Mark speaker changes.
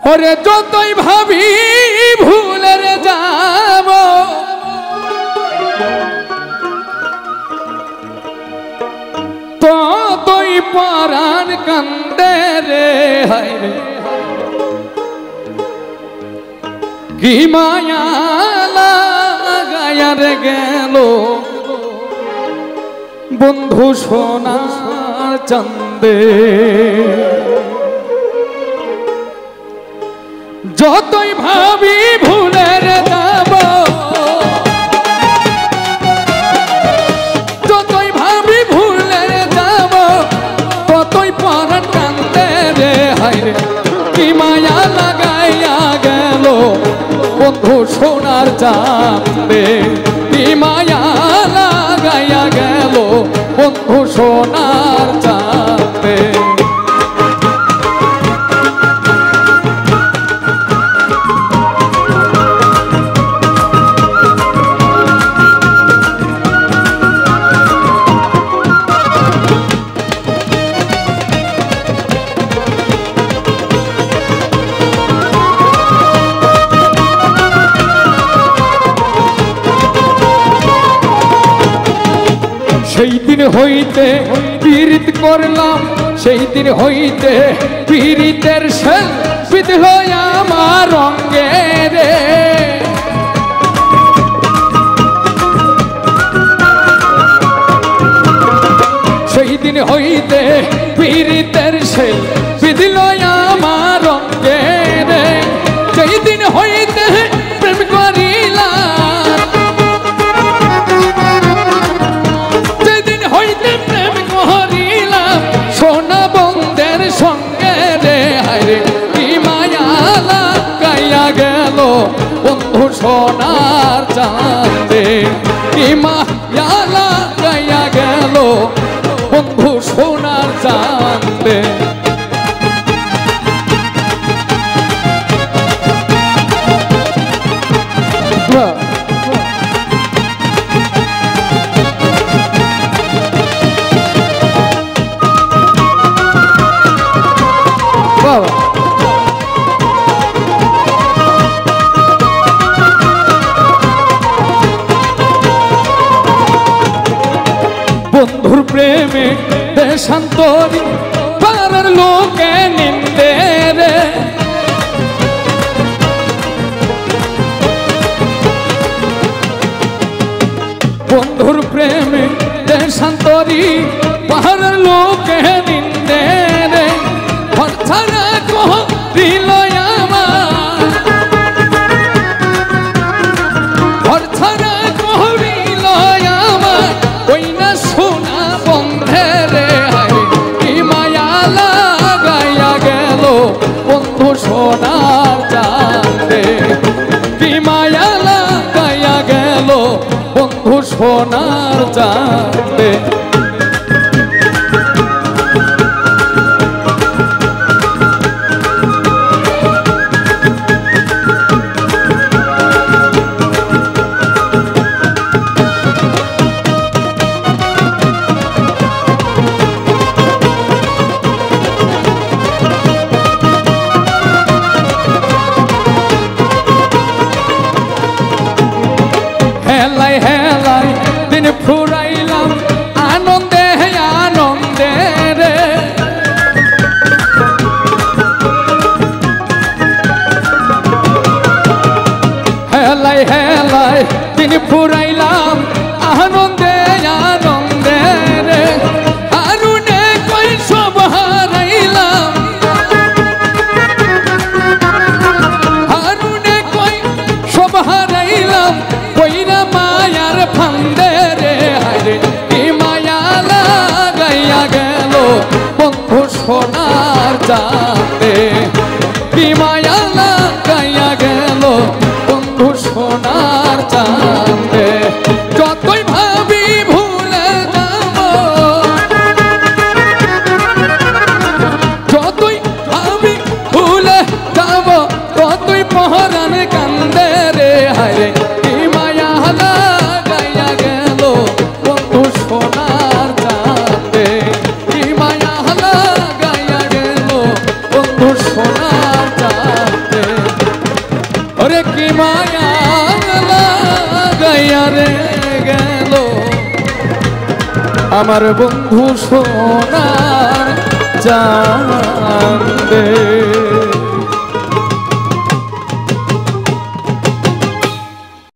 Speaker 1: ওরে যতই ভাবি ভুলের যাব ততই পরাণ কান্দে রে হায় রে কি মায়া লাগায়া রে গেল বন্ধু সোনার চাঁদে যতই ভাবি ভুলের যাব যতই ভাবি ভুলের যাব ততই পরাণ কান্দে রে হায় রে কি মায়া লাগাইয়া গেল বন্ধু সোনার চাঁদে কি মায়া লাগাইয়া গেল বন্ধু সোনার চাঁদে সেই দিন হইতে পীড়িত করলাম সেই দিন হইতে পীড়িতের শেল বিধল আমার রঙে রে সেই দিন হইতে পীড়িতের শেল বিধল আমার রঙে রে সেই দিন হইতে প্রেম করিলাম সোনা বন্ধের সঙ্গে রে হায় কি মায়া লাগাইয়া গেল বন্ধু সোনার চাঁদে কি মায়া লাগাইয়া গেল বন্ধু সোনার চাঁদে বন্ধুর প্রেমে দেশান্তরী পাড়ার লোকে নিন্দে রে বন্ধুর প্রেমে দেশান্তরী পাড়ার লোকে নিন্দে রে ঘর ছাড়া কহিল আমার ঘর ছাড়া কহিল আমার ওই না সোনা বন্ধে রে হায় কি মায়া লাগাইয়া গেল বন্ধু সোনার চাঁদে কি মায়া লাগাইয়া গেল বন্ধু সোনার চাঁদে হেলাই হেলাই দিন ফুরাইলাম আনন্দে আনন্দে রে হেলাই হেলাই দিন ফুরাইলাম আনন্দে আনন্দে রে আনুনে কই সব হারাইলাম আনুনে কই সব হারাইলাম কইরা মায়ার ফান্দে রে হায় কি মায়া লাগাইয়া গেল বন্ধু সোনার চাঁদে কি মায়া লাগাইয়া গেল বন্ধু সোনার চাঁদে যতই ভাবি ভুলে যাব যতই ভাবি ভুলে যাব ততই পরাণ কান্দে রে হায় কি মায়া লাগাইয়া গেল বন্ধু সোনার চাঁদে কি মায়া লাগাইয়া গেল মায়া লাগাইয়া রে গেল আমার বন্ধু সোনার জান